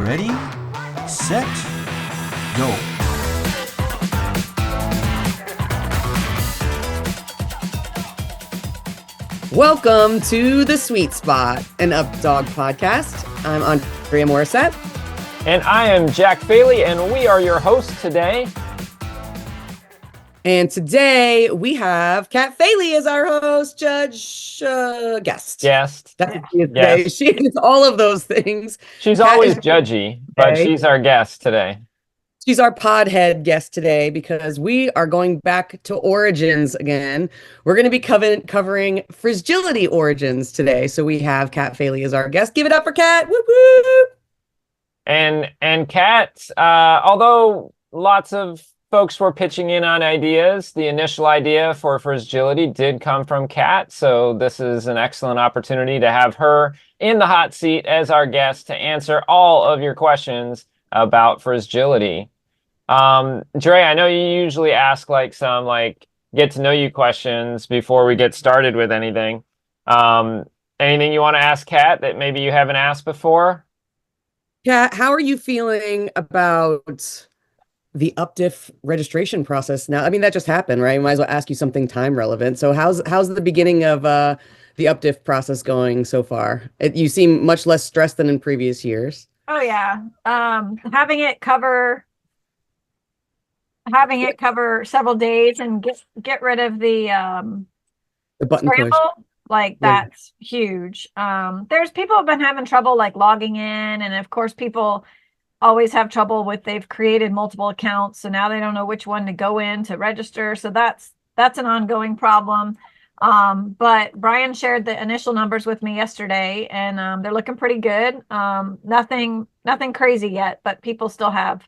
Ready, set, go. Welcome to The Sweet Spot, an Updog podcast. I'm Andrea Morissette. And I am Jack Faley, and we are your hosts today. And today we have Kat Faley as our host, guest. Guest. That's what she is today. Yes. She is all of those things. She's Kat always is judgy, but today. she's our guest today. She's our podhead guest today because we are going back to origins again. We're going to be covering Frizgility origins today. So we have Kat Faley as our guest. Give it up for Kat. Whoop, whoop. And Kat, although lots of folks were pitching in on ideas, the initial idea for Frizgility did come from Kat. So this is an excellent opportunity to have her in the hot seat as our guest to answer all of your questions about Frizgility. Dre, I know you usually ask some get to know you questions before we get started with anything. Anything you want to ask Kat that maybe you haven't asked before? Kat, how are you feeling about the UpDiff registration process now? I mean, that just happened, right? Might as well ask you something time relevant. So how's the beginning of the UpDiff process going so far? You seem much less stressed than in previous years. Oh yeah. Having it cover several days and get rid of the button push. That's huge. There's people have been having trouble logging in, and of course people always have trouble with they've created multiple accounts, so now they don't know which one to go in to register. So that's an ongoing problem. But Brian shared the initial numbers with me yesterday, and they're looking pretty good. Nothing crazy yet, but people still have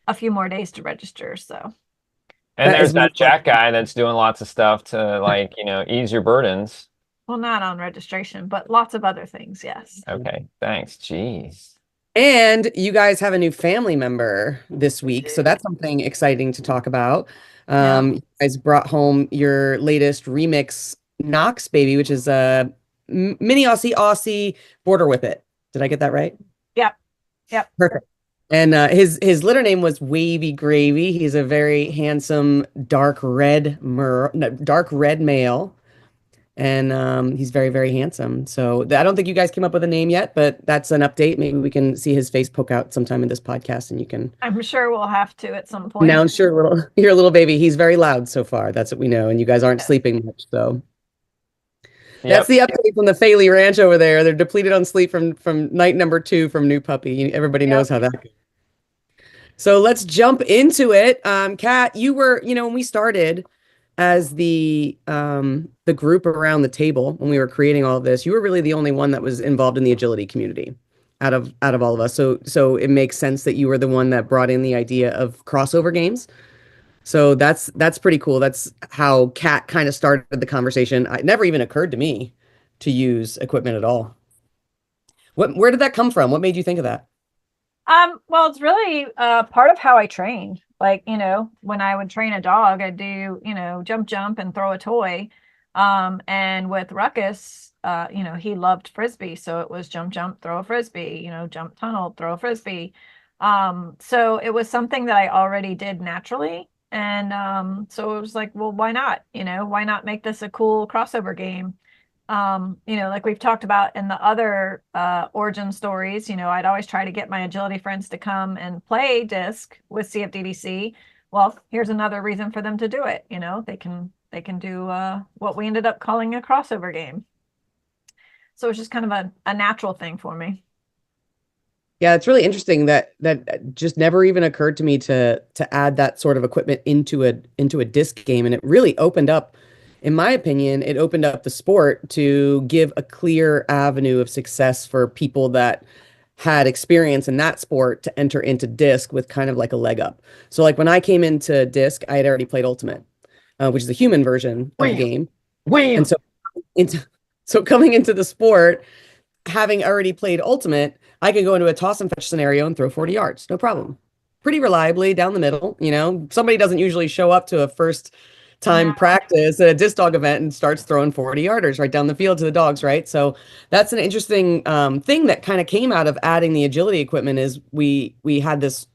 a few more days to register. So, and there's that Jack guy that's doing lots of stuff to ease your burdens. Well, not on registration, but lots of other things. Yes. Okay. Thanks. Jeez. And you guys have a new family member this week, so that's something exciting to talk about. You guys brought home your latest remix, Knox Baby, which is a mini Aussie border with it. Did I get that right? Yep. Perfect. And his litter name was Wavy Gravy. He's a very handsome dark red male. And he's very, very handsome. So I don't think you guys came up with a name yet, but that's an update. Maybe we can see his face poke out sometime in this podcast, and you can. I'm sure we'll have to at some point. Announce your little baby. He's very loud so far. That's what we know. And you guys aren't sleeping much, so. That's the update from the Faley Ranch over there. They're depleted on sleep from night number 2 from new puppy. Everybody knows how that goes. So let's jump into it. Kat, you were, when we started as the group around the table when we were creating all of this, you were really the only one that was involved in the agility community out of all of us. So it makes sense that you were the one that brought in the idea of crossover games. So that's pretty cool. That's how Kat kind of started the conversation. It never even occurred to me to use equipment at all. Where did that come from? What made you think of that? Well, it's really part of how I trained. When I would train a dog, I'd do, jump and throw a toy. And with Ruckus, he loved Frisbee. So it was jump, throw a Frisbee, jump tunnel, throw a Frisbee. So it was something that I already did naturally. And so it was like, well, why not? Why not make this a cool crossover game? Like we've talked about in the other origin stories, I'd always try to get my agility friends to come and play disc with CFDDC. Well, here's another reason for them to do it. They can do what we ended up calling a crossover game. So it's just kind of a natural thing for me. Yeah, it's really interesting that just never even occurred to me to add that sort of equipment into a disc game, and it really opened up. In my opinion, it opened up the sport to give a clear avenue of success for people that had experience in that sport to enter into disc with kind of like a leg up. So when I came into disc, I had already played Ultimate, which is the human version of the game. And so coming into the sport, having already played Ultimate, I could go into a toss and fetch scenario and throw 40 yards, no problem. Pretty reliably down the middle. Somebody doesn't usually show up to a first time practice at a disc dog event and starts throwing 40 yarders right down the field to the dogs, right? So that's an interesting thing that kind of came out of adding the agility equipment is we had this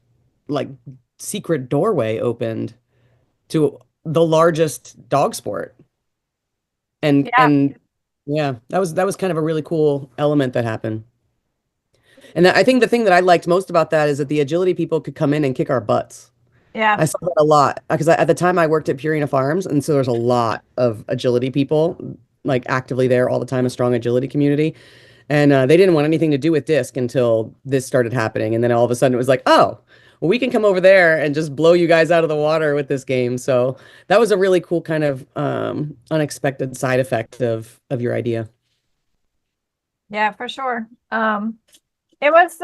like secret doorway opened to the largest dog sport. And yeah, that was kind of a really cool element that happened. And I think the thing that I liked most about that is that the agility people could come in and kick our butts. Yeah. I saw that a lot because at the time I worked at Purina Farms, and so there's a lot of agility people like actively there all the time, a strong agility community. And they didn't want anything to do with disc until this started happening. And then all of a sudden it was like, oh, well, we can come over there and just blow you guys out of the water with this game. So that was a really cool kind of unexpected side effect of your idea. Yeah, for sure. It was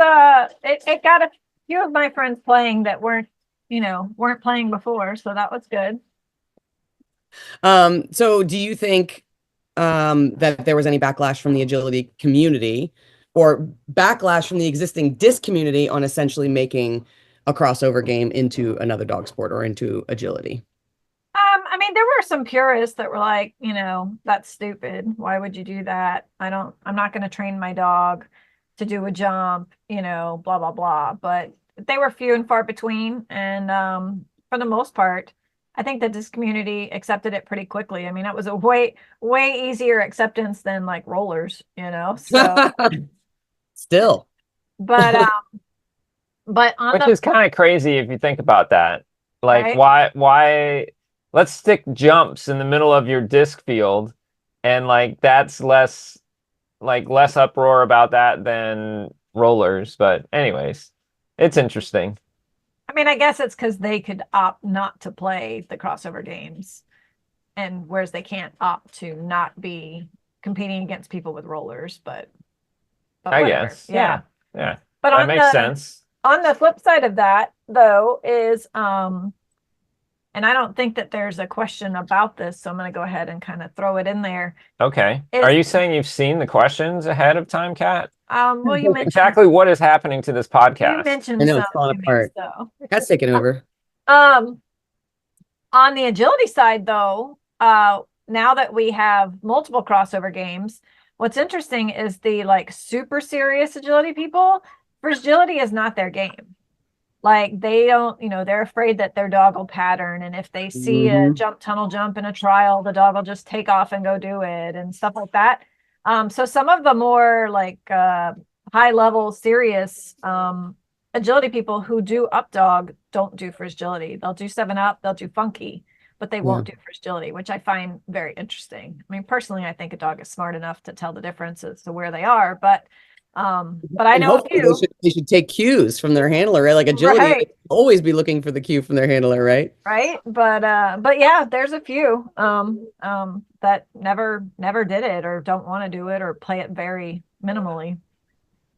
it got a few of my friends playing that weren't playing before, so that was good. So do you think that there was any backlash from the agility community or backlash from the existing disc community on essentially making a crossover game into another dog sport or into agility? I mean, there were some purists that were like, that's stupid. Why would you do that? I'm not going to train my dog to do a jump, blah, blah, blah. But they were few and far between. And for the most part, I think that this community accepted it pretty quickly. I mean, it was a way easier acceptance than like rollers, so still. But on which is kind of crazy if you think about that. Like, right? why let's stick jumps in the middle of your disc field, and like that's less uproar about that than rollers. But anyways, it's interesting. I mean, I guess it's because they could opt not to play the crossover games, and whereas they can't opt to not be competing against people with rollers. But I whatever. guess, yeah. But that makes sense. On the flip side of that, though, is and I don't think that there's a question about this, so I'm going to go ahead and kind of throw it in there. Okay. Are you saying you've seen the questions ahead of time, Kat? Well, you mentioned exactly what is happening to this podcast. You mentioned I know it's falling apart. Kat's taking over. On the agility side, though, now that we have multiple crossover games, what's interesting is the like super serious agility people. Frizgility is not their game. Like they don't, they're afraid that their dog will pattern. And if they see a jump tunnel jump in a trial, the dog will just take off and go do it and stuff like that. So some of the more like high level serious agility people who do up dog don't do Frizgility. They'll do 7-Up, they'll do funky, but they won't do Frizgility, which I find very interesting. I mean, personally, I think a dog is smart enough to tell the difference as to where they are, but I know they should take cues from their handler, right? Like agility, always be looking for the cue from their handler, right? Right. But yeah, there's a few that never did it or don't want to do it or play it very minimally.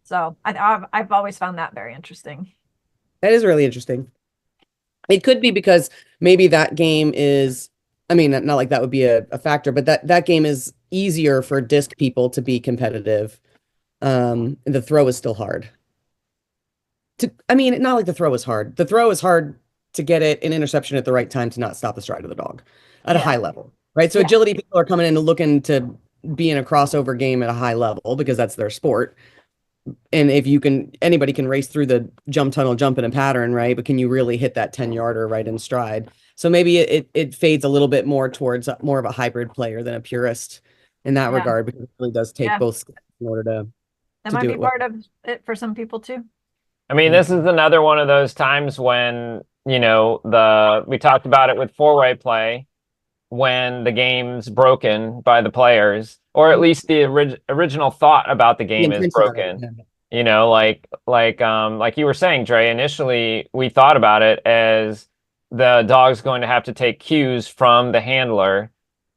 So I've always found that very interesting. That is really interesting. It could be because maybe that game is, I mean, not like that would be a factor, but that game is easier for disc people to be competitive. The throw is still hard. I mean, not like the throw is hard. The throw is hard to get it an interception at the right time to not stop the stride of the dog at a high level, right? So agility people are coming in and looking to be in a crossover game at a high level because that's their sport. And if anybody can race through the jump tunnel, jump in a pattern, right? But can you really hit that 10-yarder right in stride? So maybe it fades a little bit more towards more of a hybrid player than a purist in that regard, because it really does take both skills in order to that might be part of it for some people too. I mean, this is another one of those times when, we talked about it with four-way play, when the game's broken by the players, or at least the original thought about the game is broken. Like you were saying, Dre, initially we thought about it as the dog's going to have to take cues from the handler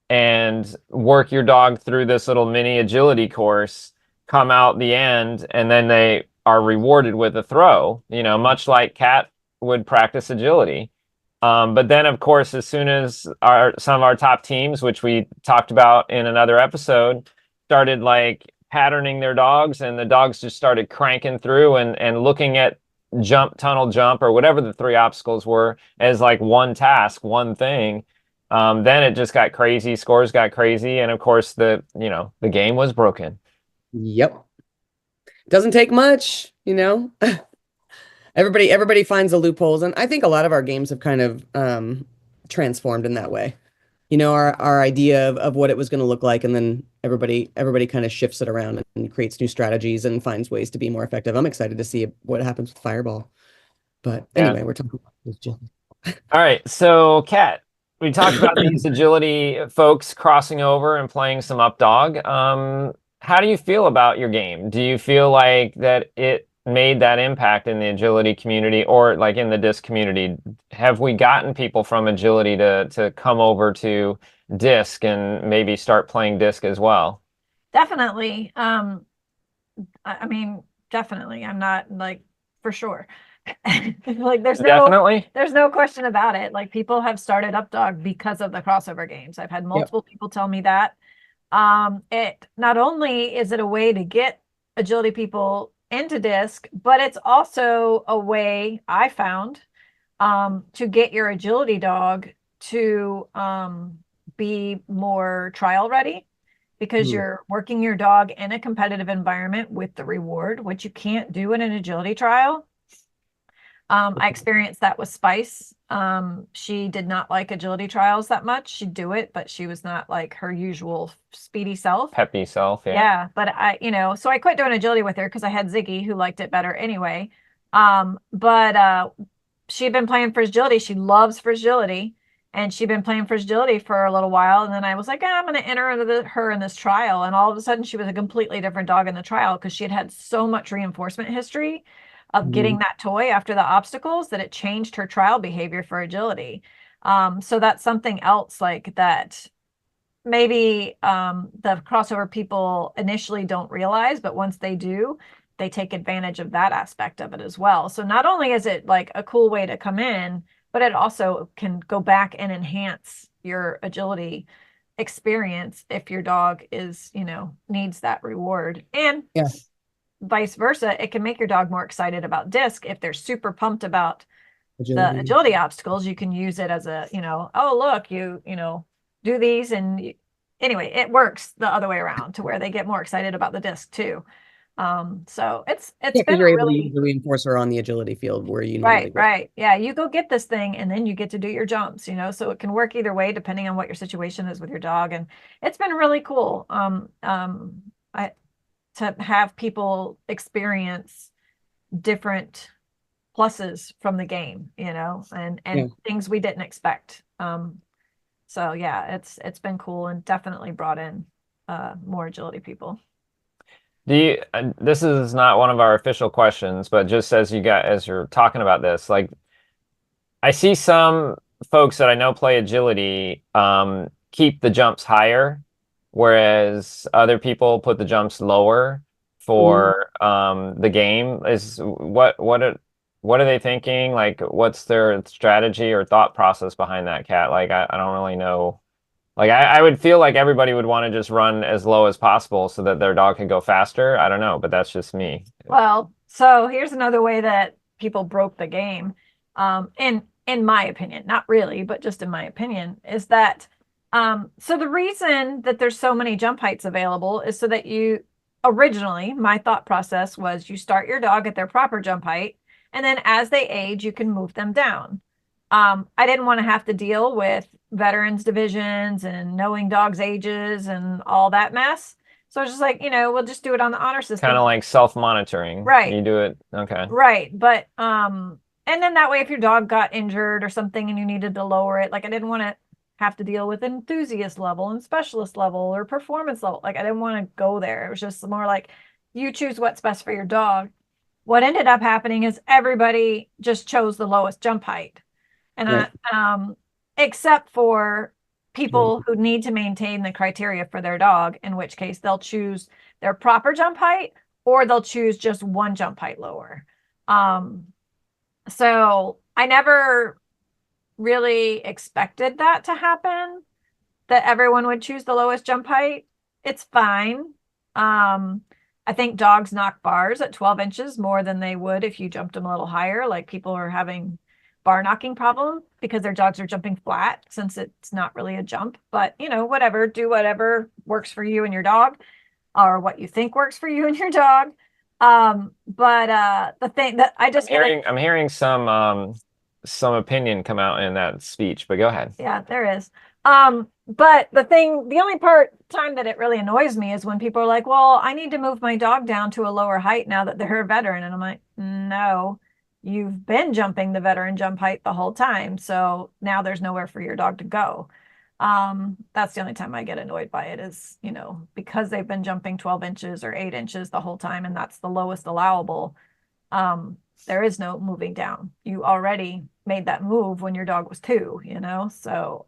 and work your dog through this little mini agility course, come out the end, and then they are rewarded with a throw, much like Kat would practice agility. But then, of course, as soon as some of our top teams, which we talked about in another episode, started like patterning their dogs, and the dogs just started cranking through and looking at jump, tunnel, jump, or whatever the three obstacles were as like one task, one thing. Then it just got crazy, scores got crazy, and of course the game was broken. Yep. Doesn't take much, you know. Everybody finds the loopholes, and I think a lot of our games have kind of transformed in that way. You know, our idea of what it was going to look like, and then everybody kind of shifts it around and creates new strategies and finds ways to be more effective. I'm excited to see what happens with Fireball. But anyway, Yeah. we're talking about this. All right, so Kat, we talked about these agility folks crossing over and playing some Updog. How do you feel about your game? Do you feel like that it made that impact in the agility community or like in the disc community? Have we gotten people from agility to come over to disc and maybe start playing disc as well? Definitely. I mean, definitely. I'm not like for sure. Like Definitely. there's no question about it. Like people have started Updog because of the crossover games. I've had multiple people tell me that. It not only is it a way to get agility people into disc, but it's also a way I found to get your agility dog to be more trial ready because you're working your dog in a competitive environment with the reward, which you can't do in an agility trial. I experienced that with Spice. She did not like agility trials that much. She'd do it, but she was not like her usual speedy self. Peppy self, yeah. Yeah, but so I quit doing agility with her because I had Ziggy who liked it better anyway. But she had been playing Frizgility. She loves Frizgility. And she'd been playing Frizgility for a little while. And then I was like, I'm going to enter her in this trial. And all of a sudden, she was a completely different dog in the trial because she had had so much reinforcement history of getting that toy after the obstacles that it changed her trial behavior for agility. So that's something else like that maybe the crossover people initially don't realize, but once they do, they take advantage of that aspect of it as well. So not only is it like a cool way to come in, but it also can go back and enhance your agility experience if your dog is, needs that reward. And vice versa, it can make your dog more excited about disc. If they're super pumped about the agility obstacles, you can use it as a, oh, look, you do these. And anyway, it works the other way around to where they get more excited about the disc too. So it's been you're able really to use the reinforcer on the agility field where you normally go. right. Yeah, you go get this thing and then you get to do your jumps, so it can work either way depending on what your situation is with your dog. And it's been really cool to have people experience different pluses from the game, and things we didn't expect. So yeah, it's been cool and definitely brought in more agility people. This is not one of our official questions, but just as you're talking about this, like I see some folks that I know play agility keep the jumps higher, whereas other people put the jumps lower for the game. What are they thinking? Like, what's their strategy or thought process behind that, Cat? Like, I don't really know. Like, I would feel like everybody would want to just run as low as possible so that their dog could go faster. I don't know, but that's just me. Well, so here's another way that people broke the game. In my opinion, not really, but just in my opinion, is that so the reason that there's so many jump heights available is so that originally, my thought process was you start your dog at their proper jump height, and then as they age, you can move them down. I didn't want to have to deal with veterans divisions and knowing dogs' ages and all that mess. So I was just like, we'll just do it on the honor system. Kind of like self-monitoring. Right. You do it. Okay. Right. But, and then that way, if your dog got injured or something and you needed to lower it, like I didn't want to have to deal with enthusiast level and specialist level or performance level. Like I didn't want to go there. It was just more like you choose what's best for your dog. What ended up happening is everybody just chose the lowest jump height. And except for people who need to maintain the criteria for their dog, in which case they'll choose their proper jump height or they'll choose just one jump height lower. So I never really expected that to happen, that everyone would choose the lowest jump height. It's fine. I think dogs knock bars at 12 inches more than they would if you jumped them a little higher. Like people are having bar knocking problem because their dogs are jumping flat since it's not really a jump. But, you know, whatever, do whatever works for you and your dog, or what you think works for you and your dog. But the thing that I just I'm hearing some opinion come out in that speech, but go ahead. Yeah, there is. But the only time that it really annoys me is when people are like, well, I need to move my dog down to a lower height now that they're a veteran. And I'm like, no, you've been jumping the veteran jump height the whole time. So now there's nowhere for your dog to go. That's the only time I get annoyed by it is, you know, because they've been jumping 12 inches or 8 inches the whole time, and that's the lowest allowable. There is no moving down. You already made that move when your dog was 2, you know? So,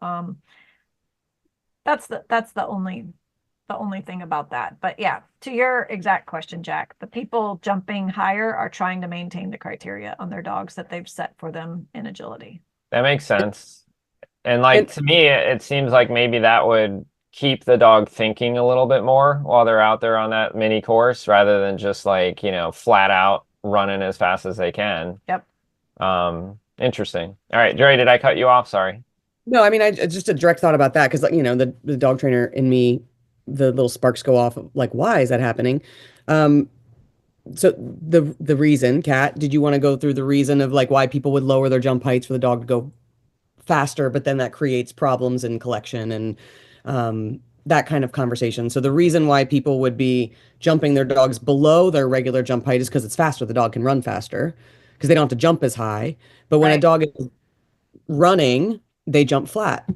that's the only thing about that. But yeah, to your exact question, Jack, the people jumping higher are trying to maintain the criteria on their dogs that they've set for them in agility. That makes sense. And like, to me, it seems like maybe that would keep the dog thinking a little bit more while they're out there on that mini course, rather than just like, you know, flat out running as fast as they can. Yep. Interesting. All right, Jerry, did I cut you off? Sorry. No, I mean, I just a direct thought about that because, you know, the dog trainer in me, the little sparks go off of like, why is that happening? So the reason, Kat, did you want to go through the reason of like why people would lower their jump heights for the dog to go faster, but then that creates problems in collection and that kind of conversation. So the reason why people would be jumping their dogs below their regular jump height is because it's faster. The dog can run faster because they don't have to jump as high. But when a dog is running, they jump flat.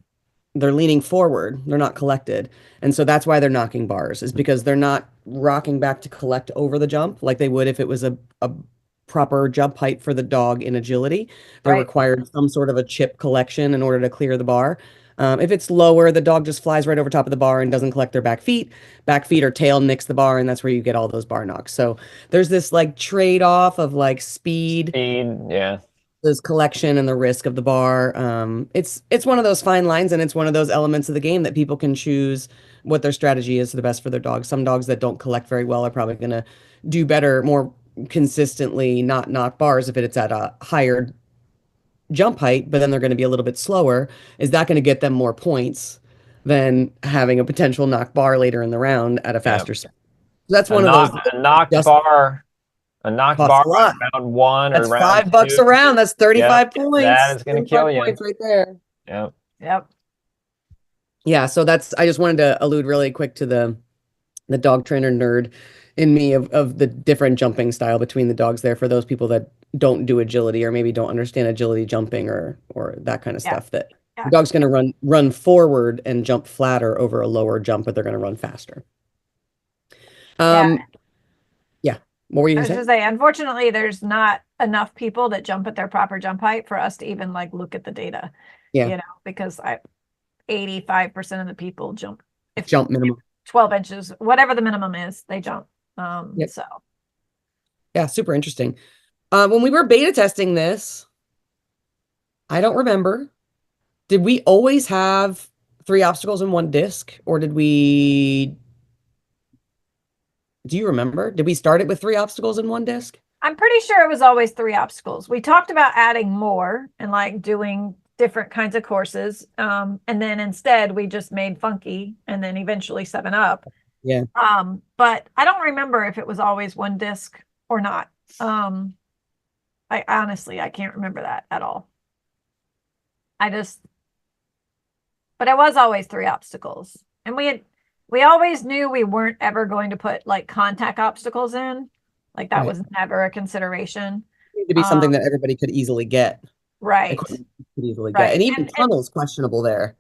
They're leaning forward. They're not collected. And so that's why they're knocking bars, is because they're not rocking back to collect over the jump like they would if it was a proper jump height for the dog in agility. They're required some sort of a chip collection in order to clear the bar. If it's lower, the dog just flies right over top of the bar and doesn't collect their back feet. Back feet or tail nicks the bar, and that's where you get all those bar knocks. So there's this like trade-off of like speed, yeah, this collection and the risk of the bar. It's one of those fine lines, and it's one of those elements of the game that people can choose what their strategy is the best for their dog. Some dogs that don't collect very well are probably going to do better, more consistently not knock bars if it's at a higher jump height, but then they're going to be a little bit slower. Is that going to get them more points than having a potential knock bar later in the round at a faster set? So that's one of those. A knocked bar round 1 that's or round $5 2. a round. That's 35 points. That is going to kill you. Points right there. Yep. Yeah. So I just wanted to allude really quick to the dog trainer nerd in me of the different jumping style between the dogs there for those people that don't do agility or maybe don't understand agility jumping or that kind of stuff, that the dog's going to run forward and jump flatter over a lower jump, but they're going to run faster. What were you going to say? Unfortunately, there's not enough people that jump at their proper jump height for us to even like look at the data. You know, because 85% of the people jump minimum 12 inches, whatever the minimum is, they jump. So yeah, super interesting. When we were beta testing this, I don't remember. Did we always have 3 obstacles in 1 disc, or did we? Do you remember? Did we start it with 3 obstacles in 1 disc? I'm pretty sure it was always 3 obstacles. We talked about adding more and like doing different kinds of courses. And then instead we just made funky and then eventually 7 Up. Yeah. But I don't remember if it was always 1 disc or not. I honestly, I can't remember that at all. But it was always 3 obstacles. And we always knew we weren't ever going to put like contact obstacles in. Like that was never a consideration. It needed to be something that everybody could easily get. Right. Could easily get. And even tunnels questionable there.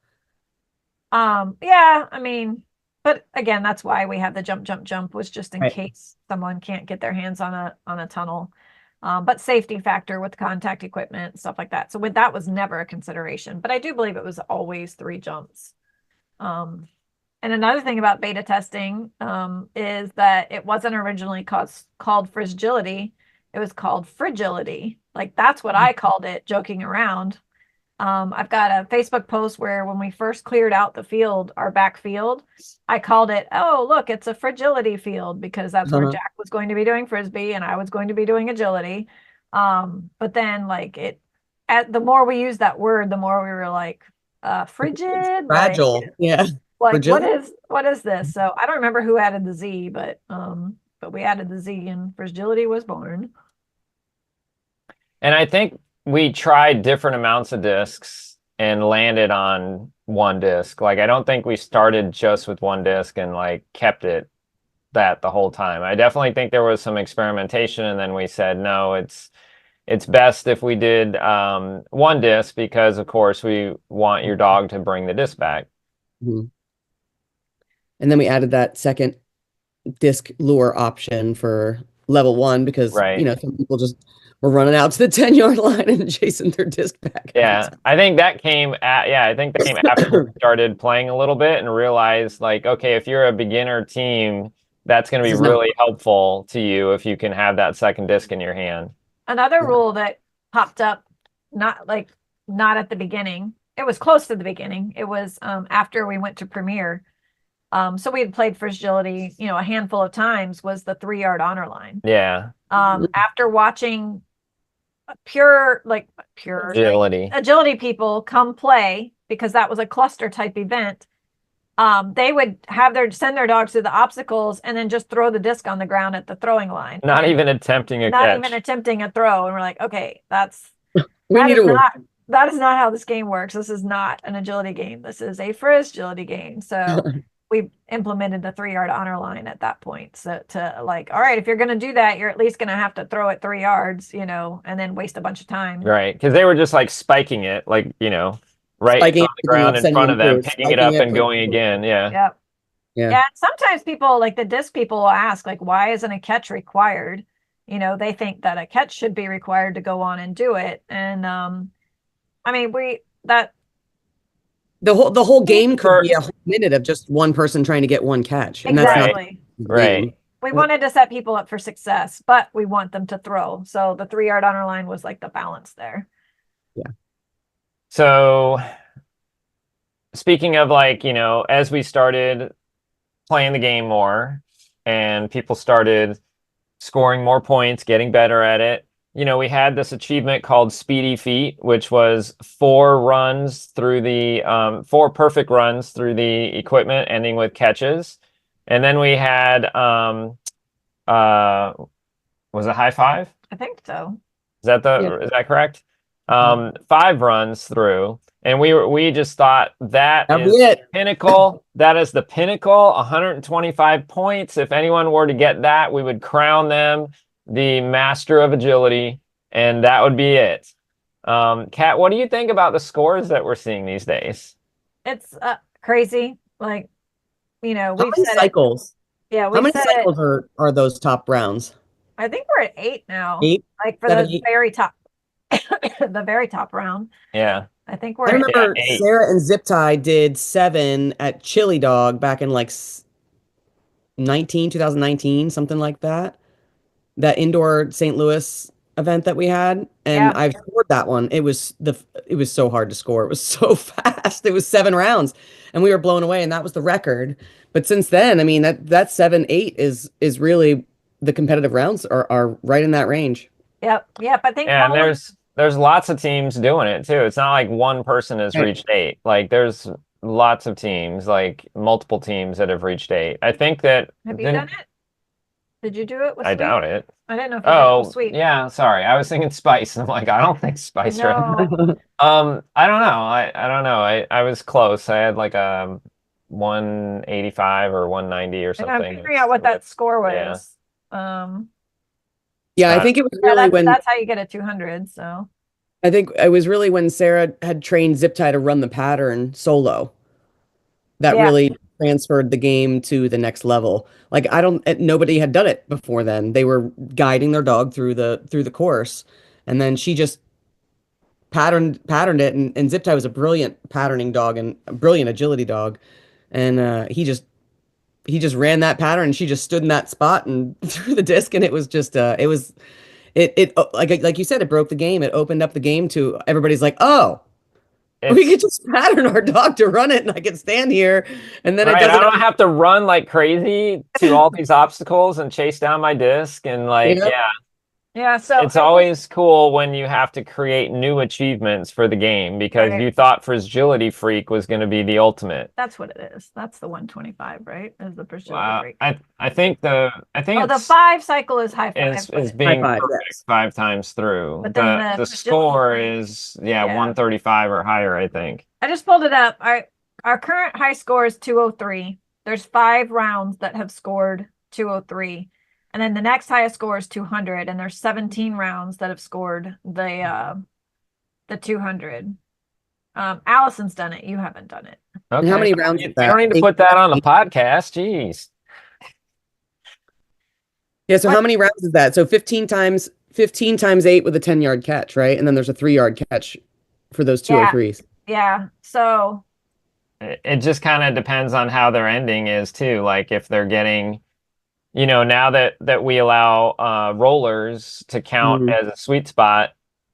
Yeah, I mean, but again, that's why we have the jump was just in case someone can't get their hands on a tunnel. But safety factor with contact equipment, stuff like that. So that was never a consideration, but I do believe it was always 3 jumps. And another thing about beta testing is that it wasn't originally called Frizgility. It was called Frigility. Like that's what I called it, joking around. I've got a Facebook post where when we first cleared out the field, our back field, I called it, oh, look, it's a fragility field because that's where Jack was going to be doing Frisbee and I was going to be doing agility. But then like the more we use that word, the more we were like, frigid, Fragile. Yeah. like Fragility. what is this? So I don't remember who added the Z, but we added the Z and Frizgility was born. And I think we tried different amounts of discs and landed on one disc. Like, I don't think we started just with one disc and like kept it that the whole time. I definitely think there was some experimentation, and then we said, no, it's best if we did one disc because, of course, we want your dog to bring the disc back. Mm-hmm. And then we added that second disc lure option for level 1 because, Right. you know, some people just were running out to the 10-yard line and chasing their disc back. Yeah, I think that came after we started playing a little bit and realized, like, okay, if you're a beginner team, that's going to be really helpful to you if you can have that second disc in your hand. Another rule that popped up, not at the beginning. It was close to the beginning. It was after we went to Premiere. So we had played Frizgility, you know, a handful of times, was the 3-yard honor line. Yeah. After watching pure agility people come play, because that was a cluster type event, they would send their dogs to the obstacles and then just throw the disc on the ground at the throwing line. Not even attempting a throw. And we're like, okay, that is not how this game works. This is not an agility game. This is a Frizgility game. So we implemented the 3-yard honor line at that point. So to like, all right, if you're going to do that, you're at least going to have to throw it 3 yards, you know, and then waste a bunch of time. Right. Because they were just like spiking it, like, you know, right on the ground in front of them, picking it up and going again. Yeah. Yep. Yeah. Sometimes people, like the disc people, will ask, like, why isn't a catch required? You know, they think that a catch should be required to go on and do it. And I mean, the whole game could be a whole minute of just one person trying to get one catch. And exactly. That's not right. We wanted to set people up for success, but we want them to throw. So the 3-yard honor line was like the balance there. Yeah. So speaking of, like, you know, as we started playing the game more and people started scoring more points, getting better at it, you know, we had this achievement called Speedy Feet, which was 4 perfect runs through the equipment, ending with catches. And then we had, was it high 5? I think so. Is that correct? 5 runs through. And we just thought that is the pinnacle. That is the pinnacle, 125 points. If anyone were to get that, we would crown them the master of agility, and that would be it. Kat, what do you think about the scores that we're seeing these days? It's crazy. Like, you know, we've said cycles. Yeah, how many cycles are those top rounds? I think we're at 8 now. 8, like for the very top, the very top round. Yeah, I think we're. I remember Sarah and Zip Tie did 7 at Chili Dog back in like 2019, something like that. That indoor St. Louis event that we had, and I've scored that one. It was so hard to score. It was so fast. It was 7 rounds, and we were blown away, and that was the record. But since then, I mean, that 7-8 is really the competitive rounds are right in that range. Yep. I think. Yeah, and there's lots of teams doing it too. It's not like one person has reached 8. Like there's lots of teams, like multiple teams that have reached 8. I think that. Have you done it? Did you do it with I doubt it. I didn't know if you did it with Sweet. Yeah, sorry. I was thinking Spice. And I'm like, I don't think Spice No. I don't know. I don't know. I was close. I had like a 185 or 190 or something. And I'm figuring out what that score was. Yeah, I think it was really that's how you get a 200. So I think it was really when Sarah had trained Zip Tie to run the pattern solo that really transferred the game to the next level. Like nobody had done it before then. They were guiding their dog through the course, and then she just patterned it, and Zip Tie was a brilliant patterning dog and a brilliant agility dog, and he just ran that pattern, and she just stood in that spot and threw the disc, and it was just like you said, it broke the game. It opened up the game to everybody's like, oh, we could just pattern our dog to run it, and I can stand here, and then I don't have to run like crazy to all these obstacles and chase down my disc, and like Yeah, so it's always cool when you have to create new achievements for the game because Right. you thought Frizgility Freak was going to be the ultimate. That's what it is. That's the 125, right? Is the Frizgility Wow. Freak. I think the the 5 cycle is high five. is being High five, perfect yes. 5 times through. But then The the score Frizgility is Yeah. 135 or higher, I think. I just pulled it up. Our current high score is 203. There's 5 rounds that have scored 203. And then the next highest score is 200, and there's 17 rounds that have scored the 200. Allison's done it. You haven't done it. Okay. And how many rounds is You that? don't need to put that on the podcast. Jeez. Yeah, so What? how many rounds is that? So 15 times 8 with a 10-yard catch, right? And then there's a 3-yard catch for those 203s. Yeah. So It just kind of depends on how their ending is too. Like if they're getting, now that we allow rollers to count as a sweet spot,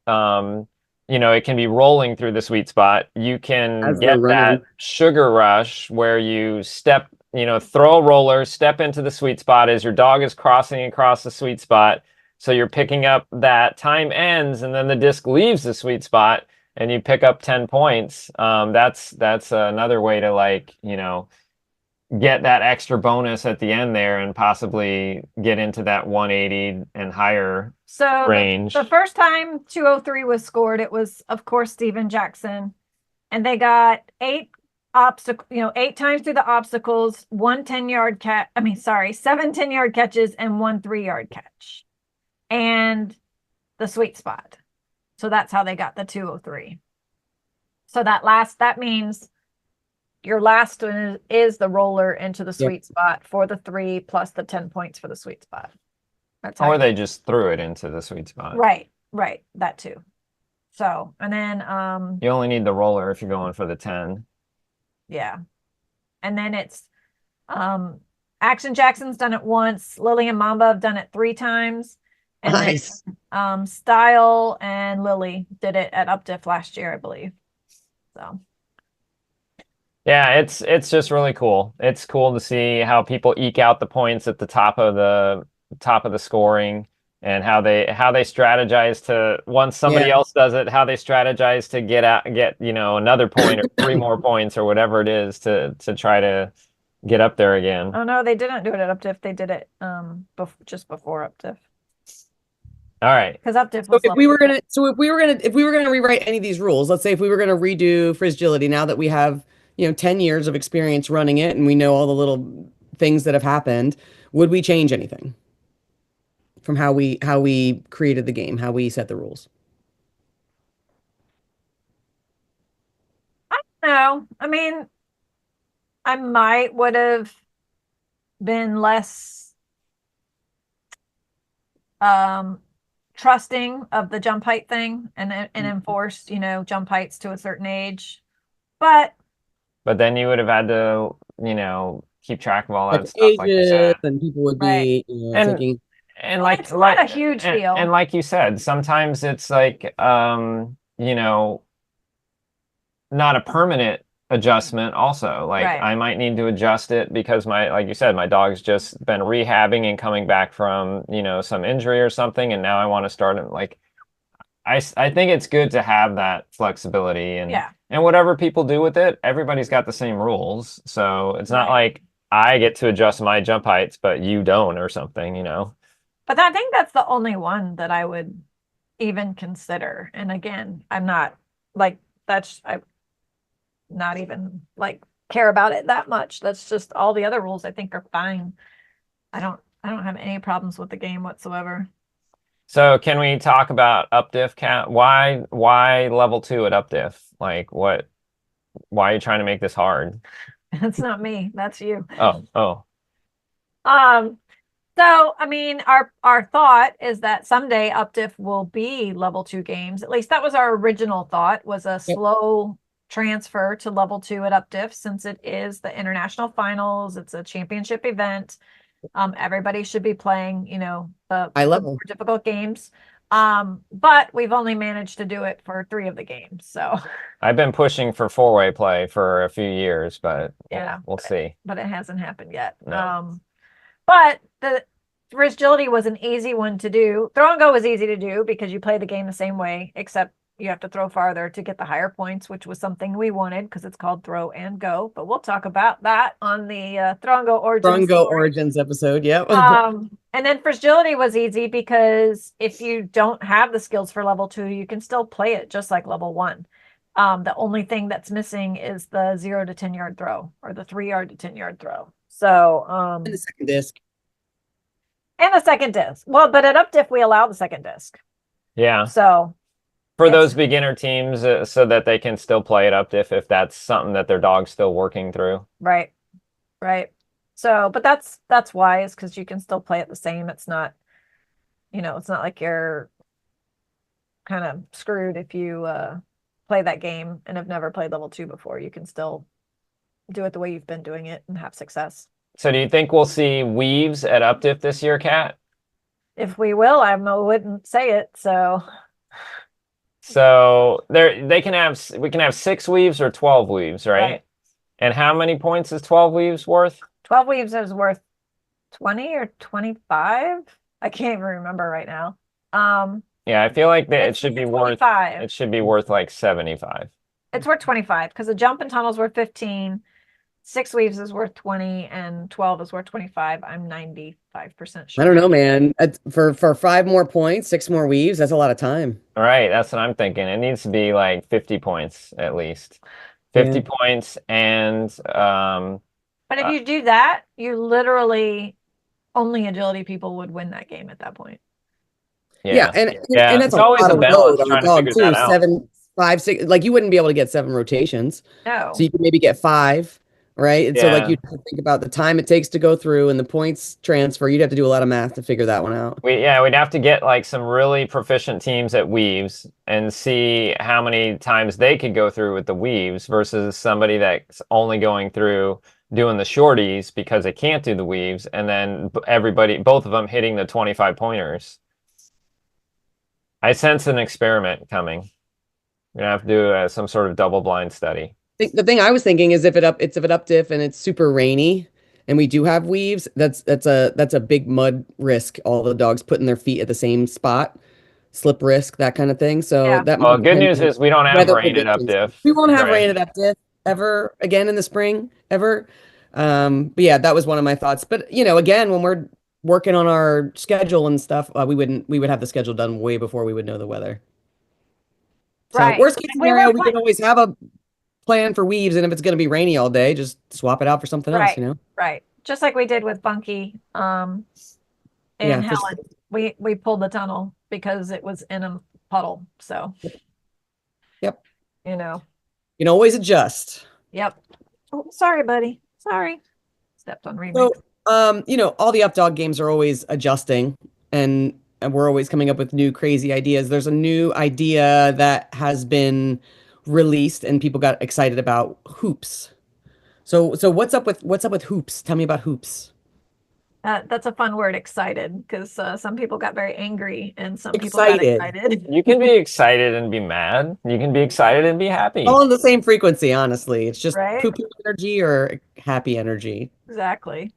it can be rolling through the sweet spot. You can As get they're running. that sugar rush where you step, throw a roller, step into the sweet spot as your dog is crossing across the sweet spot. So you're picking up that time ends and then the disc leaves the sweet spot and you pick up 10 points. That's another way to get that extra bonus at the end there and possibly get into that 180 and higher range. The first time 203 was scored, it was, of course, Steven Jackson. And they got 8 times through the obstacles, 7 10-yard catches and 1 3-yard catch. And the sweet spot. So that's how they got the 203. So that means your last one is the roller into the sweet spot for the 3 plus the 10 points for the sweet spot. That's how or they just threw it into the sweet spot. Right. That too. So, and then you only need the roller if you're going for the 10. Yeah. And then it's Action Jackson's done it once, Lily and Mamba have done it 3 times. And Nice. Then, Style and Lily did it at Updiff last year, I believe. So yeah, it's just really cool. It's cool to see how people eke out the points at the top of the scoring and how they strategize to once somebody else does it, how they strategize to get another point or 3 more points or whatever it is to try to get up there again. Oh no, they didn't do it at Updiff. They did it just before Updiff. All right. Because Updiff So was if we were gonna rewrite any of these rules, let's say if we were gonna redo Frizgility now that we have 10 years of experience running it and we know all the little things that have happened, would we change anything from how we created the game, how we set the rules? No, I mean, I might would have been less trusting of the jump height thing and enforced, jump heights to a certain age. But then you would have had to, keep track of all that stuff, ages, like you said. and people would be thinking. And it's not a huge deal. And like you said, sometimes it's like not a permanent adjustment also. Like I might need to adjust it because like you said, my dog's just been rehabbing and coming back from, some injury or something. And now I want to start it. Like, I think it's good to have that flexibility and whatever people do with it, everybody's got the same rules. So it's not like I get to adjust my jump heights, but you don't or something, But I think that's the only one that I would even consider. And again, I'm not like I not even like care about it that much. That's just all the other rules I think are fine. I don't have any problems with the game whatsoever. So can we talk about Updiff, Cat? Why level 2 at Updiff? Like why are you trying to make this hard? That's not me. That's you. Oh. So I mean, our thought is that someday Updiff will be level 2 games. At least that was our original thought, was a slow transfer to level 2 at Updiff, since it is the international finals. It's a championship event. Everybody should be playing, the high level, more difficult games. But we've only managed to do it for 3 of the games. So I've been pushing for 4-way play for a few years, but we'll see. But it hasn't happened yet. No. But Frizgility was an easy one to do. Throw and go was easy to do because you play the game the same way, except you have to throw farther to get the higher points, which was something we wanted because it's called throw and go. But we'll talk about that on the throw and go origins. Throw and go origins episode. Yep. And then Frizgility was easy because if you don't have the skills for level 2, you can still play it just like level 1. The only thing that's missing is the 0 to 10 yard throw or the 3 yard to 10 yard throw. So And the second disc. And the second disc. Well, but at Updiff we allow the second disc. Yeah. So for those beginner teams, so that they can still play it Updiff if that's something that their dog's still working through. Right. So, but that's wise because you can still play it the same. It's not, it's not like you're kind of screwed if you play that game and have never played level 2 before. You can still do it the way you've been doing it and have success. So do you think we'll see weaves at Updiff this year, Kat? If we will, I wouldn't say it. So we can have 6 weaves or 12 weaves, right? And how many points is 12 weaves worth? 12 weaves is worth 20 or 25. I can't even remember right now. Yeah, I feel like it should be 25. It should be worth like 75. It's worth 25 because the jump and tunnel's worth 15. 6 weaves is worth 20 and 12 is worth 25. I'm 95% sure. I don't know, man. For 5 more points, 6 more weaves, that's a lot of time. All right, that's what I'm thinking. It needs to be like 50 points at least. 50 points and but if you do that, you literally only agility people would win that game at that point. Yeah, and that's always a balance trying to figure that out. 7, 5, 6, like you wouldn't be able to get 7 rotations. No. So you could maybe get 5, right? And so like you think about the time it takes to go through and the points transfer. You'd have to do a lot of math to figure that one out. We'd have to get like some really proficient teams at weaves and see how many times they could go through with the weaves versus somebody that's only going through doing the shorties because they can't do the weaves, and then both of them hitting the 25 pointers. I sense an experiment coming. We're gonna have to do some sort of double blind study. The thing I was thinking is if it Updiff and it's super rainy and we do have weaves, that's a big mud risk. All the dogs putting their feet at the same spot, slip risk, that kind of thing. So good news is we don't have rain at Updiff. We won't have rain at Updiff ever again in the spring, ever. But yeah, that was one of my thoughts. But again, when we're working on our schedule and stuff, we would have the schedule done way before we would know the weather. So worst case scenario, we can always have a plan for weaves, and if it's going to be rainy all day, just swap it out for something else. Right. Just like we did with Bunky and Helen. We pulled the tunnel because it was in a puddle. So yep. You can always adjust. Yep. Oh, sorry, buddy. Sorry. Stepped on remake. So all the Updog games are always adjusting, and we're always coming up with new crazy ideas. There's a new idea that has been released and people got excited about, hoops. So what's up with hoops? Tell me about hoops. That's a fun word, excited, because some people got very angry and some people got excited. You can be excited and be mad. You can be excited and be happy. All in the same frequency, honestly. It's just poop energy or happy energy. Exactly.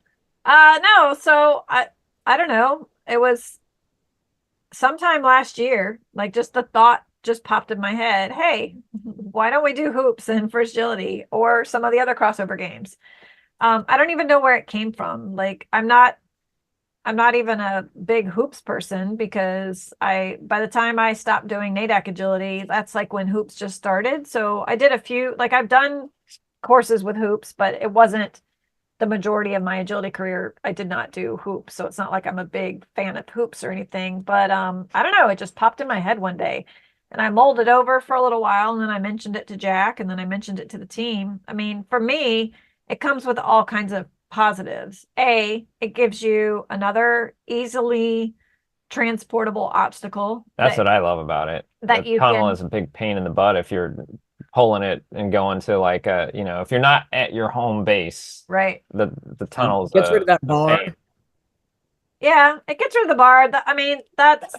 No, so I don't know. It was sometime last year, like just the thought just popped in my head. Hey, why don't we do hoops in Frizgility or some of the other crossover games? I don't even know where it came from. Like I'm not even a big hoops person because by the time I stopped doing NADAC agility, that's like when hoops just started. So I did a few, like I've done courses with hoops, but it wasn't the majority of my agility career. I did not do hoops. So it's not like I'm a big fan of hoops or anything, but I don't know. It just popped in my head one day and I mulled it over for a little while. And then I mentioned it to Jack and then I mentioned it to the team. I mean, for me, it comes with all kinds of positives. It gives you another easily transportable obstacle. That's what I love about it. The tunnel is a big pain in the butt if you're pulling it and going to like if you're not at your home base, right? The tunnel gets rid of that bar. Yeah, it gets rid of the bar. I mean, that's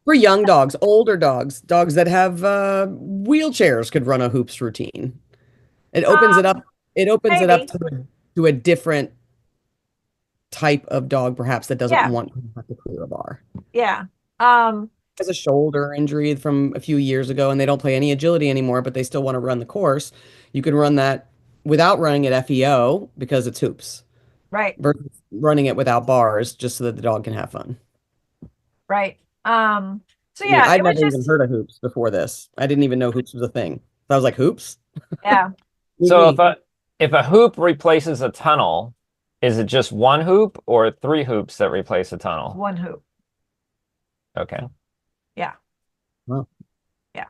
for young dogs, older dogs that have wheelchairs could run a hoops routine. It opens it up. It opens it up to a different type of dog perhaps that doesn't Yeah. want to have to clear a bar. Yeah. Has a shoulder injury from a few years ago and they don't play any agility anymore, but they still want to run the course. You can run that without running it FEO because it's hoops Right. versus running it without bars just so that the dog can have fun. Right. So I mean, yeah, I'd it was never even just heard of hoops before this. I didn't even know hoops was a thing. So I was like, hoops? yeah, So Me. if a hoop replaces a tunnel, is it just one hoop or three hoops that replace a tunnel? one hoop. Okay. Yeah. Wow. Yeah.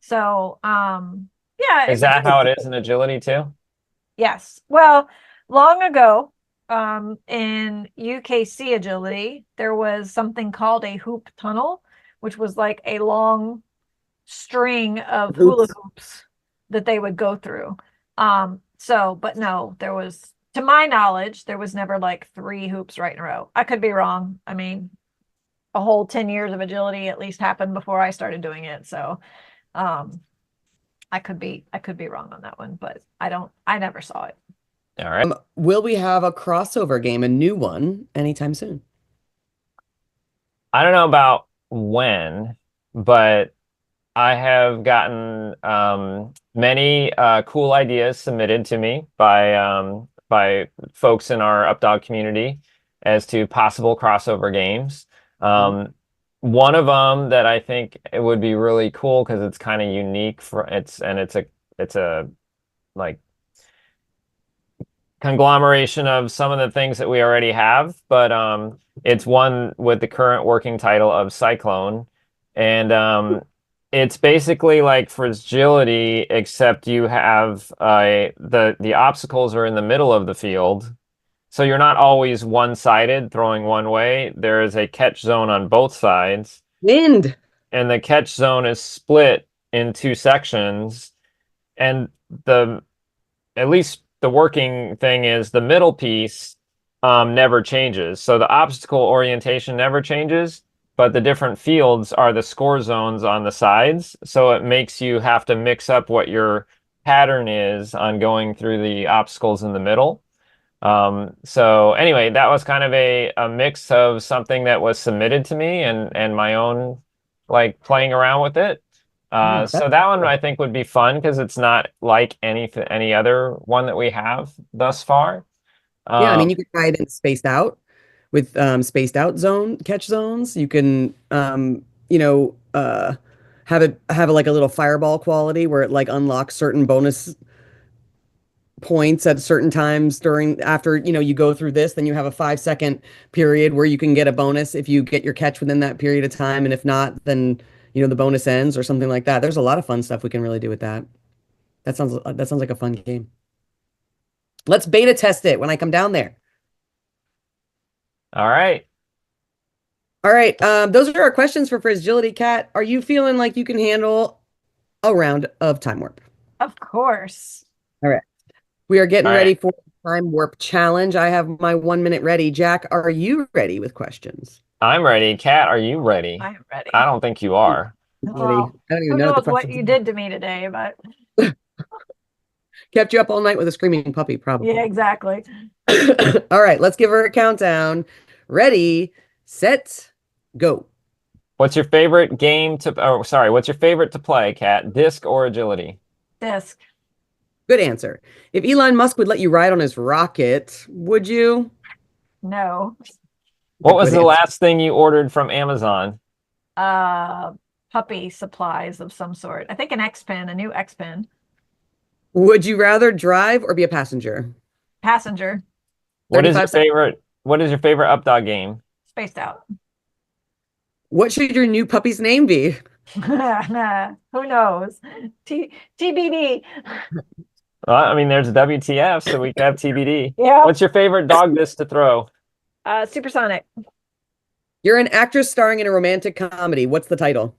So yeah, Is that how it is in agility too? yes. Well, long ago, in UKC agility, there was something called a hoop tunnel, which was like a long string of hula Hoops. hoops that they would go through. But no, there was, to my knowledge, there was never like three hoops right in a row. I could be wrong. I mean, a whole 10 years of agility at least happened before I started doing it. So, I could be wrong on that one, but I never saw it. All right. Will we have a crossover game, a new one, anytime soon? I don't know about when, but I have gotten many cool ideas submitted to me by folks in our Updog community as to possible crossover games. One of them that I think it would be really cool because it's kind of unique it's a like conglomeration of some of the things that we already have, but it's one with the current working title of Cyclone, and it's basically like Frizgility, except you have the obstacles are in the middle of the field, so you're not always one-sided throwing one way. There is a catch zone on both sides, Wind. and the catch zone is split in two sections, and the at least the working thing is the middle piece never changes. So the obstacle orientation never changes, but the different fields are the score zones on the sides. So it makes you have to mix up what your pattern is on going through the obstacles in the middle. So anyway, that was kind of a mix of something that was submitted to me and my own like playing around with it. So that one I think would be fun because it's not like any other one that we have thus far. Yeah, I mean, you can try it in spaced out with spaced out zone catch zones. You can have like a little fireball quality where it like unlocks certain bonus points at certain times after you go through this, then you have a 5-second period where you can get a bonus if you get your catch within that period of time, and if not, then the bonus ends or something like that. There's a lot of fun stuff we can really do with that. That sounds like a fun game. Let's beta test it when I come down there. All right. All right. Those are our questions for Frizgility. Cat, are you feeling like you can handle a round of time warp? Of course. All right. We are getting All ready right. for the time warp challenge. I have my 1 minute ready. Jack, are you ready with questions? I'm ready. Kat, are you ready? I am ready. I don't think you are. Well, I don't even who know knows the what questions you are. did to me today, but Kept you up all night with a screaming puppy, probably. yeah, exactly. All right, let's give her a countdown. Ready, set, go. What's your favorite what's your favorite to play, Kat? Disc or agility? Disc. Good answer. If Elon Musk would let you ride on his rocket, would you? No. What was Good the answer. last thing you ordered from Amazon? Puppy supplies of some sort. I think an X-Pen, a new X-Pen. Would you rather drive or be a passenger? Passenger. What is 35 your seconds. favorite Updog game? Spaced out. What should your new puppy's name be? Nah, who knows? TBD. Well, I mean, there's WTF, so we can have TBD. Yeah. What's your favorite dog disc to throw? Supersonic. You're an actress starring in a romantic comedy. What's the title?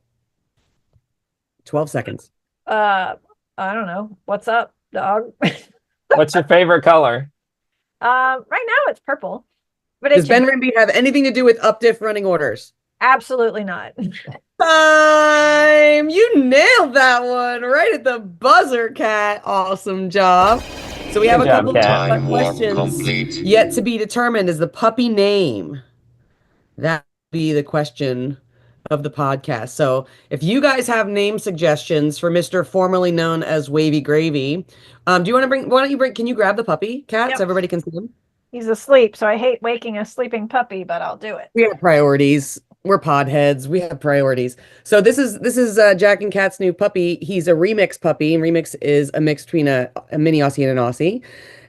12 seconds. I don't know. What's up, dog? What's your favorite color? Right now it's purple. But Does Ben Rimby have anything to do with updiff running orders? Absolutely not. Time! You nailed that one right at the buzzer, Cat. Awesome job. So we have Good a job, couple Kat. of questions yet to be determined. Is the puppy name? That would be the question of the podcast. So if you guys have name suggestions for Mr. formerly known as Wavy Gravy, do you want to bring, why don't you bring, can you grab the puppy, Kat, so Yep. everybody can see him? He's asleep, so I hate waking a sleeping puppy, but I'll do it. We have priorities. We're podheads. We have priorities. So this is Jack and Kat's new puppy. He's a remix puppy, and remix is a mix between a mini Aussie and an Aussie.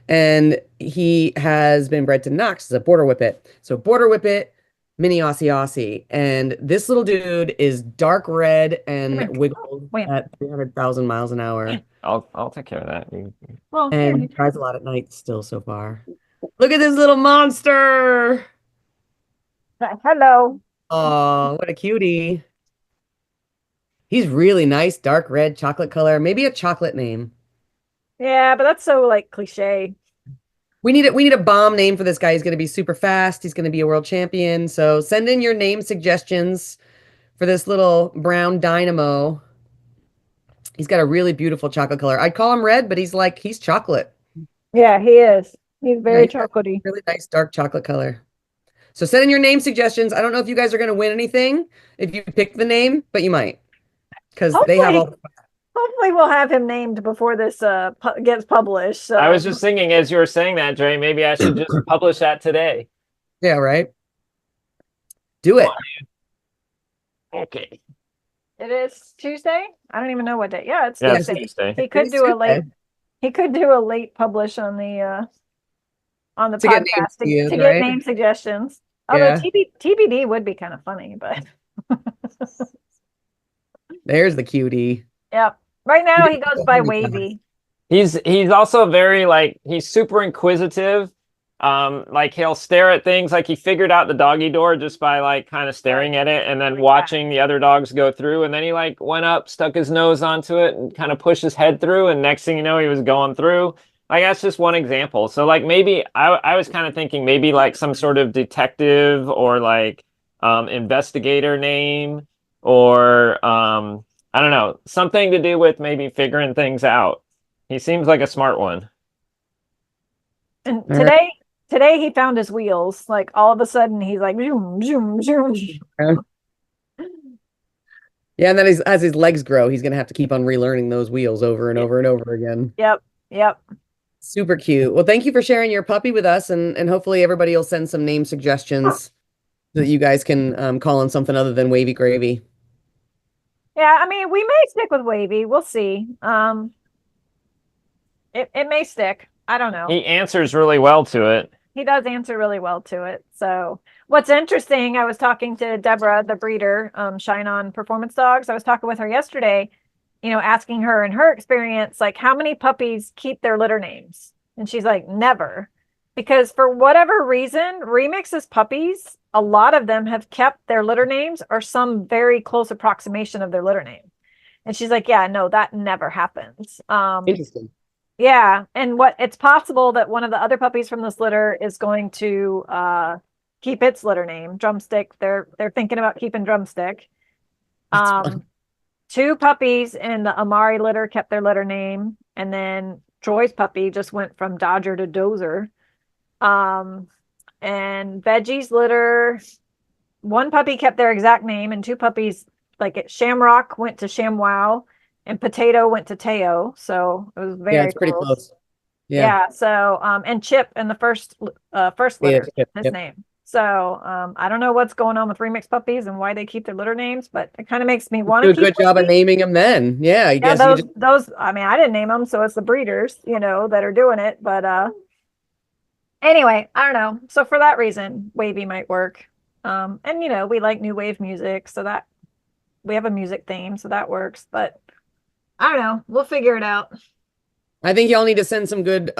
And he has been bred to Knox as a border whippet. So border whippet, mini Aussie Aussie. And this little dude is dark red and wiggles at 300,000 miles an hour. I'll take care of that. Well, And he cries a lot at night still so far. Look at this little monster. hello. Oh, what a cutie. He's really nice, dark red, chocolate color, maybe a chocolate name. Yeah, but that's so like cliche. We need a bomb name for this guy. He's going to be super fast. He's going to be a world champion. So send in your name suggestions for this little brown dynamo. He's got a really beautiful chocolate color. I'd call him red, but he's chocolate. Yeah, he is. He's very chocolatey. Really nice dark chocolate color. So send in your name suggestions. I don't know if you guys are going to win anything if you pick the name, but you might. Because they have all. Hopefully we'll have him named before this gets published. So. I was just thinking as you were saying that, Dre, maybe I should just publish that today. Yeah, right. Do it. Okay. It is Tuesday. I don't even know what day. Yeah, it's Tuesday. He could do a late. He could do a late publish on the podcast to get name suggestions. Although TBD would be kind of funny, but there's the cutie. Yep. Right now he goes by Wavy. He's also very he's super inquisitive. He'll stare at things. Like he figured out the doggy door just by kind of staring at it and then watching the other dogs go through. And then he went up, stuck his nose onto it and kind of pushed his head through. And next thing you know, he was going through. That's just one example. So maybe I was kind of thinking maybe some sort of detective or investigator name or I don't know, something to do with maybe figuring things out. He seems like a smart one. And today he found his wheels. All of a sudden he's like zoom, zoom, zoom. Yeah, and then as his legs grow, he's gonna have to keep on relearning those wheels over and over and over again. Yep. Super cute. Well, thank you for sharing your puppy with us, and hopefully everybody will send some name suggestions so that you guys can call on something other than Wavy Gravy. Yeah, I mean, we may stick with Wavy. We'll see. It may stick. I don't know. He answers really well to it. He does answer really well to it. So what's interesting, I was talking to Deborah, the breeder, Shine On Performance Dogs. I was talking with her yesterday, asking her in her experience, how many puppies keep their litter names? And she's like, never. Because for whatever reason, Remix's puppies, a lot of them have kept their litter names or some very close approximation of their litter name. And she's like, yeah, no, that never happens. Interesting. Yeah. And it's possible that one of the other puppies from this litter is going to keep its litter name, Drumstick. They're thinking about keeping Drumstick. Two puppies in the Amari litter kept their litter name. And then Troy's puppy just went from Dodger to Dozer. And Veggie's litter, one puppy kept their exact name and two puppies, Shamrock went to ShamWow and Potato went to Teo. So it was very it's pretty close. Yeah. So and Chip in the first litter, his name. So I don't know what's going on with Remix puppies and why they keep their litter names, but it kind of makes me want to do a good job of naming them then. Yeah, I guess those I mean, I didn't name them, so it's the breeders, that are doing it. But anyway, I don't know. So for that reason, Wavy might work. And we like new wave music, so that we have a music theme, so that works. But I don't know. We'll figure it out. I think y'all need to send some good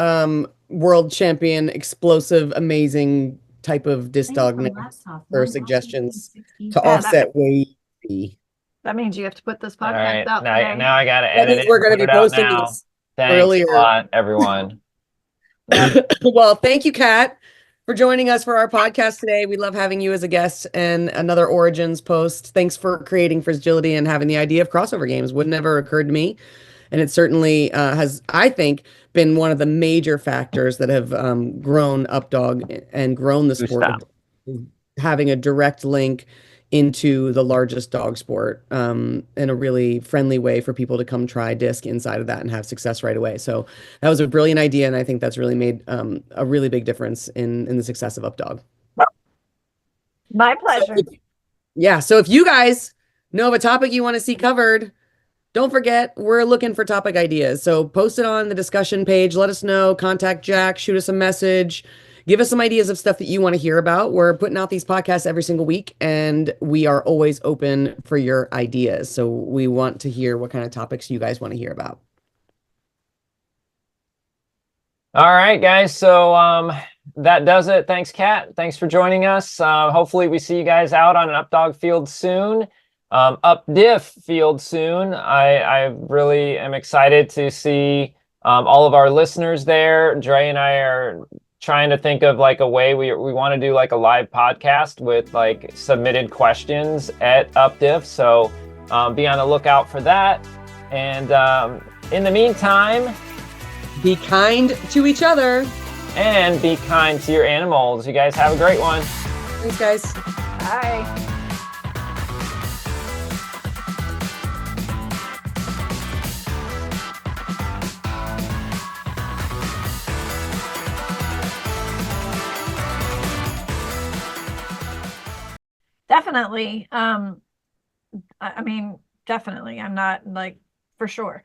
world champion, explosive, amazing type of disc dog names for suggestions to offset Wavy. That means you have to put this podcast out. Now I gotta edit it. We're going to be posting this earlier. Thanks a lot, everyone. Well, thank you, Kat, for joining us for our podcast today. We love having you as a guest and another Origins post. Thanks for creating Frizgility and having the idea of crossover games. Would never occurred to me. And it certainly has, I think, been one of the major factors that have grown Updog and grown the sport of having a direct link into the largest dog sport in a really friendly way for people to come try disc inside of that and have success right away. So that was a brilliant idea, and I think that's really made a really big difference in the success of Updog. My pleasure. So if you guys know of a topic you want to see covered, don't forget, we're looking for topic ideas. So post it on the discussion page. Let us know. Contact Jack. Shoot us a message. Give us some ideas of stuff that you want to hear about. We're putting out these podcasts every single week, and we are always open for your ideas. So we want to hear what kind of topics you guys want to hear about. All right, guys. So that does it. Thanks, Kat. Thanks for joining us. Hopefully we see you guys out on an Updog field soon. Updiff field soon. I really am excited to see all of our listeners there. Dre and I are trying to think of like a way we want to do like a live podcast with like submitted questions at Updiff. So be on the lookout for that. And in the meantime, be kind to each other and be kind to your animals. You guys have a great one. Thanks, guys. Bye. Definitely. I mean, definitely. I'm not like for sure.